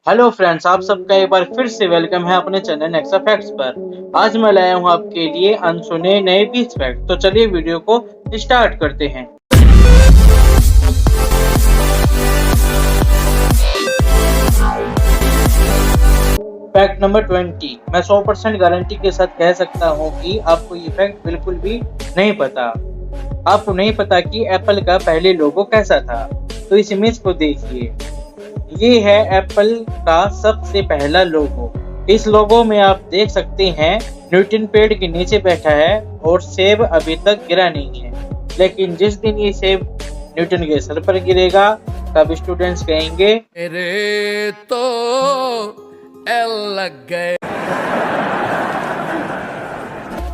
Hello friends, आप सबका एक बार फिर से वेलकम है अपने चैनल नेक्सा फैक्ट्स पर। आज मैं लाया हूँ आपके लिए अनसुने नए 20 फैक्ट। तो चलिए वीडियो को स्टार्ट करते हैं। Fact number 20। मैं 100% गारंटी के साथ कह सकता हूँ कि आपको ये फैक्ट बिल्कुल भी नहीं पता। आपको नहीं पता कि एप्पल का पहले लोगो कैसा था। तो इस इमेज को देखिए, ये है एप्पल का सबसे पहला लोगो। इस लोगो में आप देख सकते हैं न्यूटन पेड़ के नीचे बैठा है और सेब अभी तक गिरा नहीं है। लेकिन जिस दिन ये सेब न्यूटन के सर पर गिरेगा तब स्टूडेंट्स कहेंगे मेरे तो एल लग गए।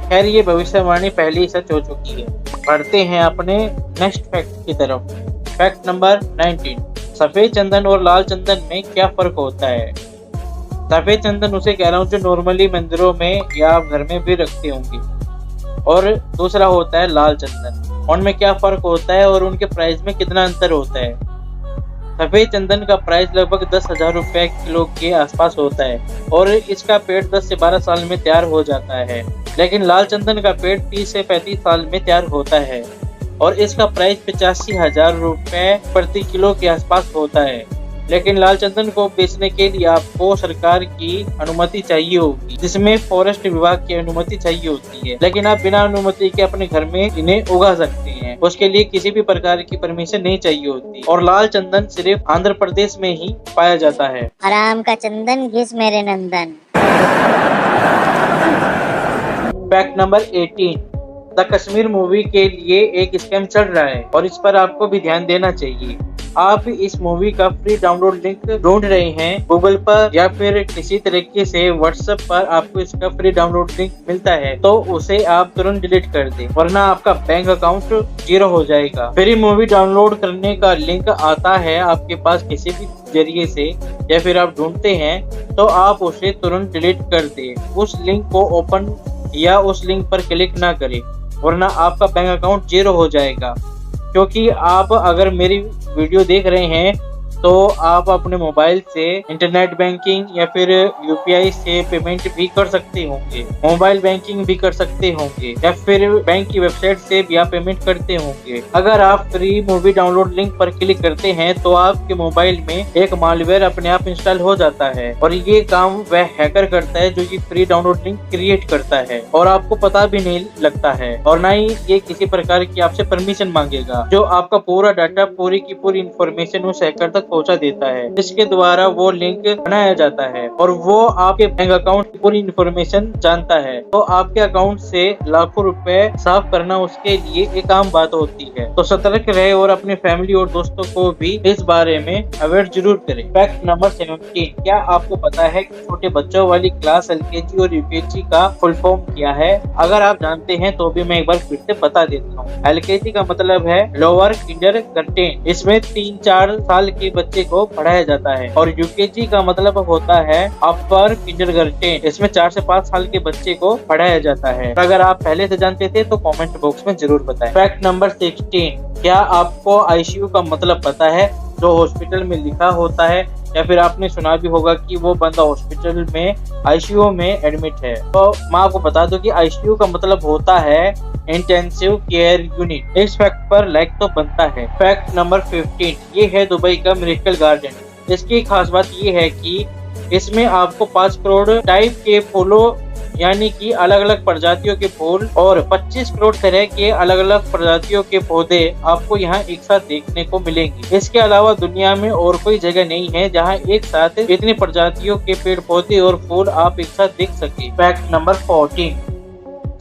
खैर, ये भविष्यवाणी पहले ही सच हो चुकी है। बढ़ते हैं अपने नेक्स्ट फैक्ट की तरफ। Fact number 19। सफेद चंदन और लाल चंदन में क्या फर्क होता है? सफेद चंदन उसे कह रहा हूँ जो नॉर्मली मंदिरों में या आप घर में भी रखते होंगे, और दूसरा होता है लाल चंदन। उनमें क्या फर्क होता है और उनके प्राइस में कितना अंतर होता है? सफेद चंदन का प्राइस लगभग 10,000 रुपए किलो के आसपास होता है और इसका पेड़ 10 से 12 साल में तैयार हो जाता है। लेकिन लाल चंदन का पेड़ 30 से 35 साल में तैयार होता है और इसका प्राइस 85,000 रुपए प्रति किलो के आसपास होता है। लेकिन लाल चंदन को बेचने के लिए आपको सरकार की अनुमति चाहिए होगी, जिसमें फॉरेस्ट विभाग की अनुमति चाहिए होती है। लेकिन आप बिना अनुमति के अपने घर में इन्हें उगा सकते हैं, उसके लिए किसी भी प्रकार की परमिशन नहीं चाहिए होती। और लाल चंदन सिर्फ आंध्र प्रदेश में ही पाया जाता है। आराम का चंदन घिस मेरे नंदन। Fact number 18। The Kashmir movie के लिए एक स्कैम चल रहा है और इस पर आपको भी ध्यान देना चाहिए। आप इस मूवी का फ्री डाउनलोड लिंक ढूंढ रहे हैं गूगल पर या फिर किसी तरीके से व्हाट्सएप पर आपको इसका फ्री डाउनलोड लिंक मिलता है, तो उसे आप तुरंत डिलीट कर दें, वरना आपका बैंक अकाउंट जीरो हो जाएगा। फ्री मूवी डाउनलोड करने का लिंक आता है आपके पास किसी भी जरिए से या फिर आप ढूंढते हैं, तो आप उसे तुरंत डिलीट कर दें। उस लिंक को ओपन या उस लिंक पर क्लिक ना करें, वरना आपका बैंक अकाउंट जीरो हो जाएगा। क्योंकि आप अगर मेरी वीडियो देख रहे हैं तो आप अपने मोबाइल से इंटरनेट बैंकिंग या फिर यूपीआई से पेमेंट भी कर सकते होंगे, मोबाइल बैंकिंग भी कर सकते होंगे या फिर बैंक की वेबसाइट से भी आप पेमेंट करते होंगे। अगर आप फ्री मूवी डाउनलोड लिंक पर क्लिक करते हैं तो आपके मोबाइल में एक मालवेयर अपने आप इंस्टॉल हो जाता है और ये काम वह हैकर करता है जो ये फ्री डाउनलोड लिंक क्रिएट करता है और आपको पता भी नहीं लगता है, और न ही ये किसी प्रकार की आपसे परमिशन मांगेगा, जो आपका पूरा डाटा, पूरी की पूरी इंफॉर्मेशन उस हैकर तक पहुंचा देता है, जिसके द्वारा वो लिंक बनाया जाता है और वो आपके बैंक अकाउंट की पूरी इंफॉर्मेशन जानता है। तो आपके अकाउंट से लाखों रुपए साफ करना उसके लिए एक आम बात होती है। तो सतर्क रहे और अपने फैमिली और दोस्तों को भी इस बारे में अवेयर जरूर करें। Fact number 17। क्या आपको पता है कि छोटे बच्चों वाली क्लास एलकेजी और यूकेजी का फुल फॉर्म क्या है? अगर आप जानते हैं तो भी मैं एक बार फिर से बता देता हूँ। एलकेजी का मतलब है लोअर किंडरगार्टन, इसमें 3-4 साल के बच्चे को पढ़ाया जाता है, और यूकेजी का मतलब होता है अपर किंडरगार्टन, इसमें 4 से 5 साल के बच्चे को पढ़ाया जाता है। अगर आप पहले से जानते थे तो कमेंट बॉक्स में जरूर बताएं। Fact number 16। क्या आपको आईसीयू का मतलब पता है? जो हॉस्पिटल में लिखा होता है या फिर आपने सुना भी होगा कि वो बंदा हॉस्पिटल में आईसीयू में एडमिट है। तो मैं आपको बता दूं कि आईसीयू का मतलब होता है इंटेंसिव केयर यूनिट। इस फैक्ट पर लाइक तो बनता है। Fact number 15। ये है दुबई का मिरेकल गार्डन। इसकी खास बात ये है कि इसमें आपको 5 करोड़ टाइप के फूलों यानी कि अलग अलग प्रजातियों के फूल और 25 करोड़ तरह के अलग अलग प्रजातियों के पौधे आपको यहाँ एक साथ देखने को मिलेंगे। इसके अलावा दुनिया में और कोई जगह नहीं है जहाँ एक साथ इतनी प्रजातियों के पेड़ पौधे और फूल आप एक साथ देख सके। Fact number 14।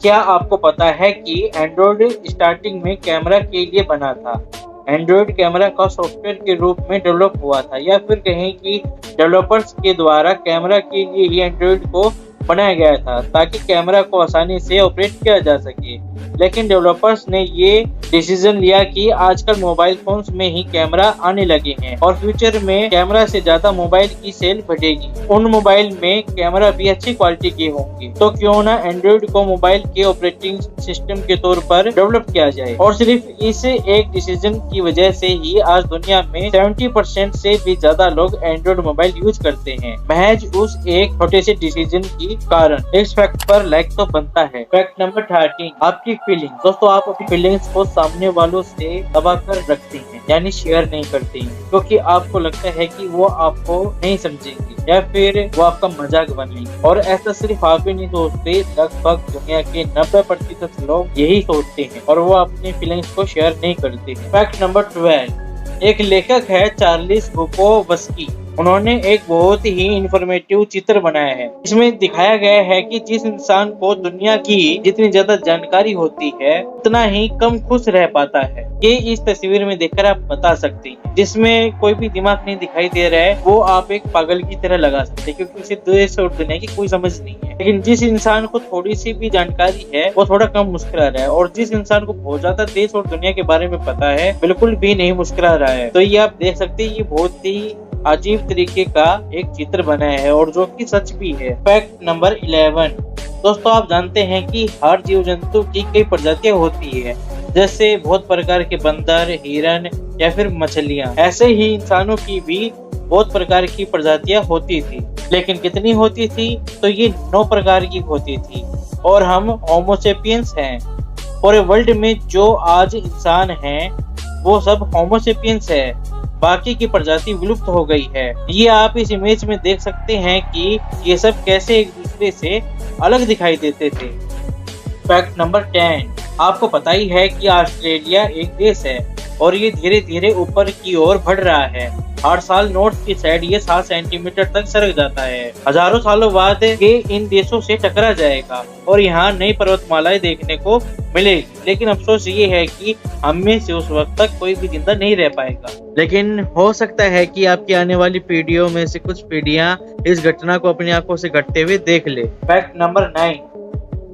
क्या आपको पता है कि एंड्रॉइड स्टार्टिंग में कैमरा के लिए बना था? एंड्रॉइड कैमरा का सॉफ्टवेयर के रूप में डेवलप हुआ था, या फिर कहें कि डेवलपर्स के द्वारा कैमरा के लिए ही एंड्रॉइड को बनाया गया था ताकि कैमरा को आसानी से ऑपरेट किया जा सके। लेकिन डेवलपर्स ने ये डिसीजन लिया कि आजकल मोबाइल फोन्स में ही कैमरा आने लगे हैं और फ्यूचर में कैमरा से ज्यादा मोबाइल की सेल बढ़ेगी। उन मोबाइल में कैमरा भी अच्छी क्वालिटी के होंगे, तो क्यों ना एंड्रॉइड को मोबाइल के ऑपरेटिंग सिस्टम के तौर पर डेवलप किया जाए। और सिर्फ इस एक डिसीजन की वजह से ही आज दुनिया में 70% से भी ज्यादा लोग एंड्रॉइड मोबाइल यूज करते हैं, महज उस एक छोटे से डिसीजन की कारण। इस फैक्ट पर लाइक तो बनता है। फैक्ट नंबर 13, आपकी फीलिंग। दोस्तों, आप अपनी फीलिंग्स को सामने वालों से दबा कर रखते हैं, यानी शेयर नहीं करते हैं, क्योंकि आपको लगता है कि वो आपको नहीं समझेंगे या फिर वो आपका मजाक बनेंगे। और ऐसा सिर्फ आप ही नहीं सोचते, लगभग दुनिया के 90% लोग यही सोचते हैं और वो अपनी फीलिंग्स को शेयर नहीं करते। फैक्ट नंबर 12, एक लेखक है चार्ल्स बुकोवस्की। उन्होंने एक बहुत ही इंफॉर्मेटिव चित्र बनाया है। इसमें दिखाया गया है कि जिस इंसान को दुनिया की जितनी ज्यादा जानकारी होती है उतना ही कम खुश रह पाता है। ये इस तस्वीर में देखकर आप बता सकते हैं। जिसमें कोई भी दिमाग नहीं दिखाई दे रहा है, वो आप एक पागल की तरह लगा सकते हैं, क्योंकि उसे देश और दुनिया की कोई समझ नहीं है। लेकिन जिस इंसान को थोड़ी सी भी जानकारी है वो थोड़ा कम मुस्कुरा रहा है, और जिस इंसान को बहुत ज्यादा देश और दुनिया के बारे में पता है बिल्कुल भी नहीं मुस्कुरा रहा है। तो ये आप देख सकते हैं, ये बहुत ही अजीब तरीके का एक चित्र बनाया है और जो कि सच भी है। फैक्ट नंबर 11, दोस्तों, आप जानते हैं कि हर जीव जंतु की कई प्रजातियां होती है, जैसे बहुत प्रकार के बंदर, हिरन या फिर मछलियां। ऐसे ही इंसानों की भी बहुत प्रकार की प्रजातियां होती थी, लेकिन कितनी होती थी? तो ये 9 प्रकार की होती थी और हम होमोसेपियंस हैं। पूरे वर्ल्ड में जो आज इंसान हैं वो सब होमोसेपियंस है, बाकी की प्रजाति विलुप्त हो गई है। ये आप इस इमेज में देख सकते हैं कि ये सब कैसे एक दूसरे से अलग दिखाई देते थे। फैक्ट नंबर 10, आपको पता ही है कि ऑस्ट्रेलिया एक देश है और ये धीरे धीरे ऊपर की ओर बढ़ रहा है। हर साल नॉर्थ की साइड ये 7 सेंटीमीटर तक सरक जाता है। हजारों सालों बाद ये इन देशों से टकरा जाएगा और यहाँ नई पर्वतमालाएं देखने को मिलेगी। लेकिन अफसोस ये है कि हम में से उस वक्त तक कोई भी जिंदा नहीं रह पाएगा। लेकिन हो सकता है कि आपकी आने वाली पीढ़ियों में से कुछ पीढ़ियां इस घटना को अपनी आंखों से घटते हुए देख ले। फैक्ट नंबर 9,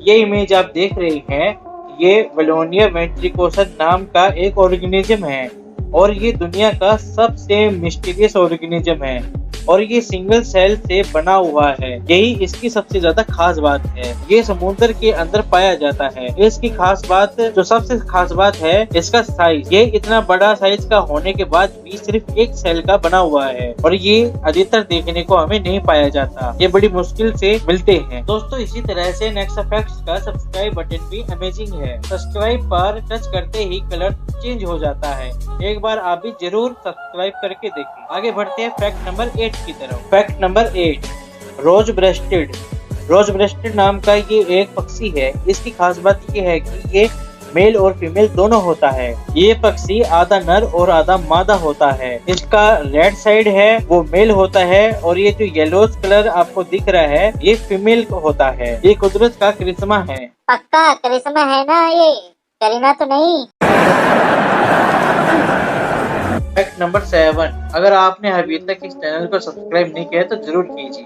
ये इमेज आप देख रहे हैं, ये वेलोनिया वेंट्रिकोसा नाम का एक ऑर्गेनिज्म है और ये दुनिया का सबसे मिस्टीरियस ऑर्गेनिज्म है और ये सिंगल सेल से बना हुआ है। यही इसकी सबसे ज्यादा खास बात है। ये समुद्र के अंदर पाया जाता है। इसकी खास बात, जो सबसे खास बात है, इसका साइज। ये इतना बड़ा साइज का होने के बाद भी सिर्फ एक सेल का बना हुआ है और ये अधिकतर देखने को हमें नहीं पाया जाता। ये बड़ी मुश्किल से मिलते हैं। दोस्तों, इसी तरह से नेक्स्ट फैक्ट्स का सब्सक्राइब बटन भी अमेजिंग है। सब्सक्राइब पर टच करते ही कलर चेंज हो जाता है। एक बार आप भी जरूर सब्सक्राइब करके देखें। आगे बढ़ते हैं फैक्ट नंबर 8 की तरफ। फैक्ट नंबर 8, रोज ब्रेस्टेड। रोज ब्रेस्टेड नाम का ये एक पक्षी है। इसकी खास बात ये है कि ये मेल और फीमेल दोनों होता है। ये पक्षी आधा नर और आधा मादा होता है। इसका रेड साइड है वो मेल होता है और ये जो येलो कलर आपको दिख रहा है ये फीमेल होता है। ये कुदरत का करिश्मा है। पक्का करिश्मा है ना, ये करीना तो नहीं। फैक्ट नंबर 7, अगर आपने अभी तक इस चैनल को सब्सक्राइब नहीं किया है तो जरूर कीजिए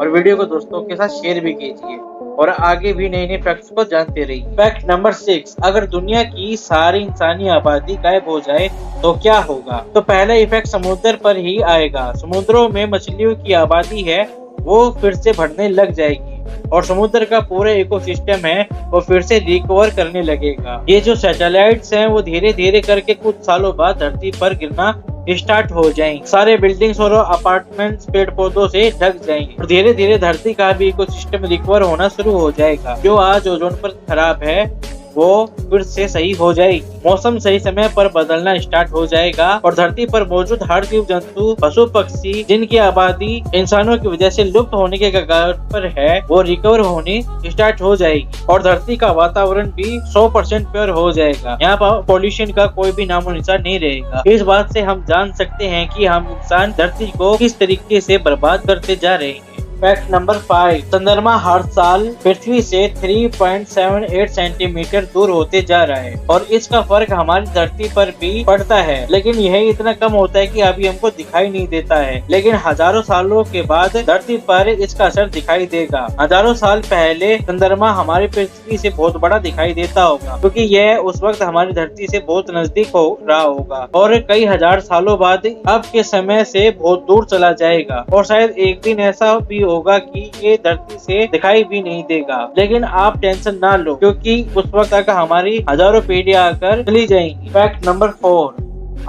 और वीडियो को दोस्तों के साथ शेयर भी कीजिए और आगे भी नए नए फैक्ट्स को जानते रहिए। फैक्ट नंबर 6, अगर दुनिया की सारी इंसानी आबादी गायब हो जाए तो क्या होगा? तो पहला इफेक्ट समुद्र पर ही आएगा। समुद्रों में मछलियों की आबादी है वो फिर से बढ़ने लग जाएगी और समुद्र का पूरा इकोसिस्टम है वो फिर से रिकवर करने लगेगा। ये जो सैटेलाइट्स हैं वो धीरे धीरे करके कुछ सालों बाद धरती पर गिरना स्टार्ट हो जाएंगे। सारे बिल्डिंग्स और अपार्टमेंट्स पेड़ पौधों से ढक जाएंगे और धीरे धीरे धरती का भी इकोसिस्टम रिकवर होना शुरू हो जाएगा। जो आज ओजोन पर खराब है वो फिर से सही हो जाएगी। मौसम सही समय पर बदलना स्टार्ट हो जाएगा और धरती पर मौजूद हर जीव जंतु, पशु पक्षी जिनकी आबादी इंसानों की वजह से लुप्त होने के कगार पर है वो रिकवर होने स्टार्ट हो जाएगी और धरती का वातावरण भी 100% प्योर हो जाएगा। यहाँ पर पॉल्यूशन का कोई भी नामो निशान नहीं रहेगा। इस बात से हम जान सकते हैं कि हम इंसान धरती को किस तरीके से बर्बाद करते जा रहे हैं। फैक्ट नंबर 5, चंद्रमा हर साल पृथ्वी से 3.78 सेंटीमीटर दूर होते जा रहा है और इसका फर्क हमारी धरती पर भी पड़ता है, लेकिन यह इतना कम होता है कि अभी हमको दिखाई नहीं देता है, लेकिन हजारों सालों के बाद धरती पर इसका असर दिखाई देगा। हजारों साल पहले चंद्रमा हमारी पृथ्वी से बहुत बड़ा दिखाई देता होगा, क्योंकि यह उस वक्त हमारी धरती से बहुत नजदीक हो रहा होगा और कई हजार सालों बाद अब के समय से बहुत दूर चला जाएगा और शायद एक दिन ऐसा भी होगा कि ये धरती से दिखाई भी नहीं देगा। लेकिन आप टेंशन ना लो, क्योंकि उस वक्त तक हमारी हजारों पीढ़ियां आकर चली जाएंगी। फैक्ट नंबर 4,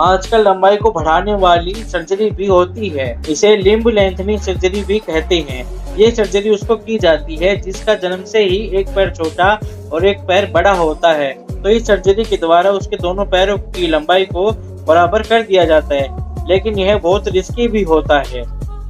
आजकल लंबाई को बढ़ाने वाली सर्जरी भी होती है। इसे लिम्ब लेंथनिंग सर्जरी भी कहते हैं। ये सर्जरी उसको की जाती है जिसका जन्म से ही एक पैर छोटा और एक पैर बड़ा होता है, तो इस सर्जरी के द्वारा उसके दोनों पैरों की लंबाई को बराबर कर दिया जाता है, लेकिन यह बहुत रिस्की भी होता है।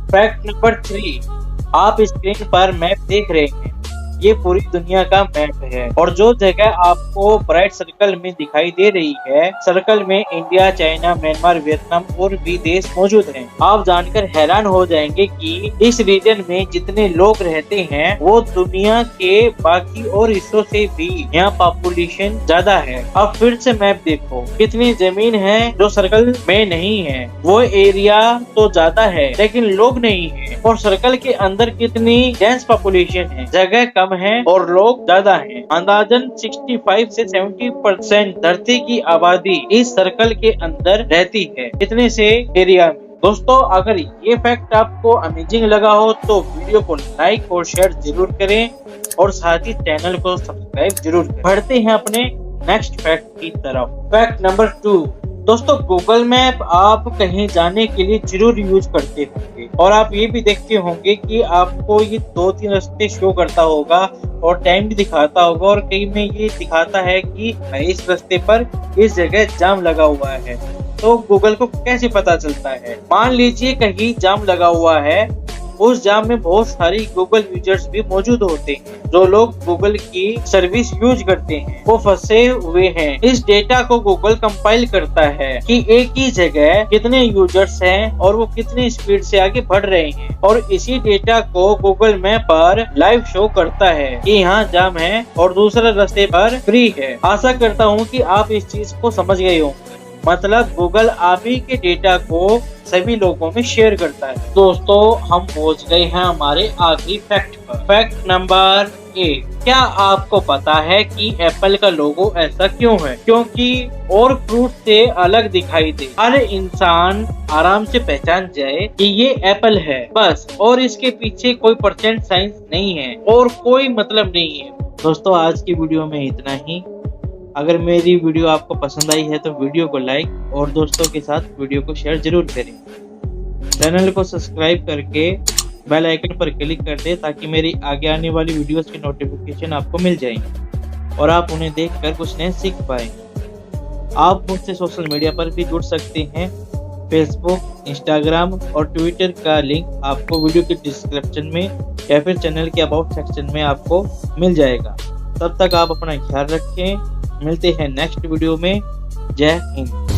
फैक्ट नंबर 3, आप स्क्रीन पर मैप देख रहे हैं, ये पूरी दुनिया का मैप है और जो जगह आपको ब्राइट सर्कल में दिखाई दे रही है, सर्कल में इंडिया, चाइना, म्यांमार, वियतनाम और भी देश मौजूद हैं। आप जानकर हैरान हो जाएंगे कि इस रीजन में जितने लोग रहते हैं वो दुनिया के बाकी और हिस्सों से भी यहाँ पॉपुलेशन ज्यादा है। अब फिर से मैप देखो, कितनी जमीन है जो सर्कल में नहीं है, वो एरिया तो ज्यादा है लेकिन लोग नहीं है, और सर्कल के अंदर कितनी डेंस पॉपुलेशन है, जगह कम है और लोग ज्यादा हैं। अंदाजन 65 से 70% धरती की आबादी इस सर्कल के अंदर रहती है, इतने से एरिया में। दोस्तों, अगर ये फैक्ट आपको अमेजिंग लगा हो तो वीडियो को लाइक और शेयर जरूर करें और साथ ही चैनल को सब्सक्राइब जरूर करें। बढ़ते हैं अपने नेक्स्ट फैक्ट की तरफ। फैक्ट नंबर 2, दोस्तों, गूगल मैप आप कहीं जाने के लिए जरूर यूज करते होंगे और आप ये भी देखते होंगे कि आपको ये 2-3 रास्ते शो करता होगा और टाइम भी दिखाता होगा, और कई में ये दिखाता है कि इस रास्ते पर इस जगह जाम लगा हुआ है। तो गूगल को कैसे पता चलता है? मान लीजिए कहीं जाम लगा हुआ है, उस जाम में बहुत सारी गूगल यूजर्स भी मौजूद होते हैं। जो लोग गूगल की सर्विस यूज करते हैं वो फंसे हुए हैं। इस डेटा को गूगल कंपाइल करता है कि एक ही जगह कितने यूजर्स हैं और वो कितनी स्पीड से आगे बढ़ रहे हैं, और इसी डेटा को गूगल मैप पर लाइव शो करता है कि यहाँ जाम है और दूसरे रास्ते पर फ्री है। आशा करता हूँ कि आप इस चीज को समझ गए होंगे। मतलब गूगल आप ही के डेटा को सभी लोगों में शेयर करता है। दोस्तों, हम पहुंच गए हैं हमारे आखिरी फैक्ट पर। फैक्ट नंबर 1, क्या आपको पता है कि एप्पल का लोगो ऐसा क्यों है? क्योंकि और फ्रूट से अलग दिखाई दे, हर इंसान आराम से पहचान जाए कि ये एप्पल है बस, और इसके पीछे कोई परसेंट साइंस नहीं है और कोई मतलब नहीं है। दोस्तों, आज की वीडियो में इतना ही। अगर मेरी वीडियो आपको पसंद आई है तो वीडियो को लाइक और दोस्तों के साथ वीडियो को शेयर जरूर करें। चैनल को सब्सक्राइब करके बेल आइकन पर क्लिक कर दें ताकि मेरी आगे आने वाली वीडियोस की नोटिफिकेशन आपको मिल जाए और आप उन्हें देखकर कुछ नया सीख पाएं। आप मुझसे सोशल मीडिया पर भी जुड़ सकते हैं। फेसबुक, इंस्टाग्राम और ट्विटर का लिंक आपको वीडियो के डिस्क्रिप्शन में या फिर चैनल के अबाउट सेक्शन में आपको मिल जाएगा। तब तक आप अपना ख्याल रखें। मिलते हैं नेक्स्ट वीडियो में। जय हिंद।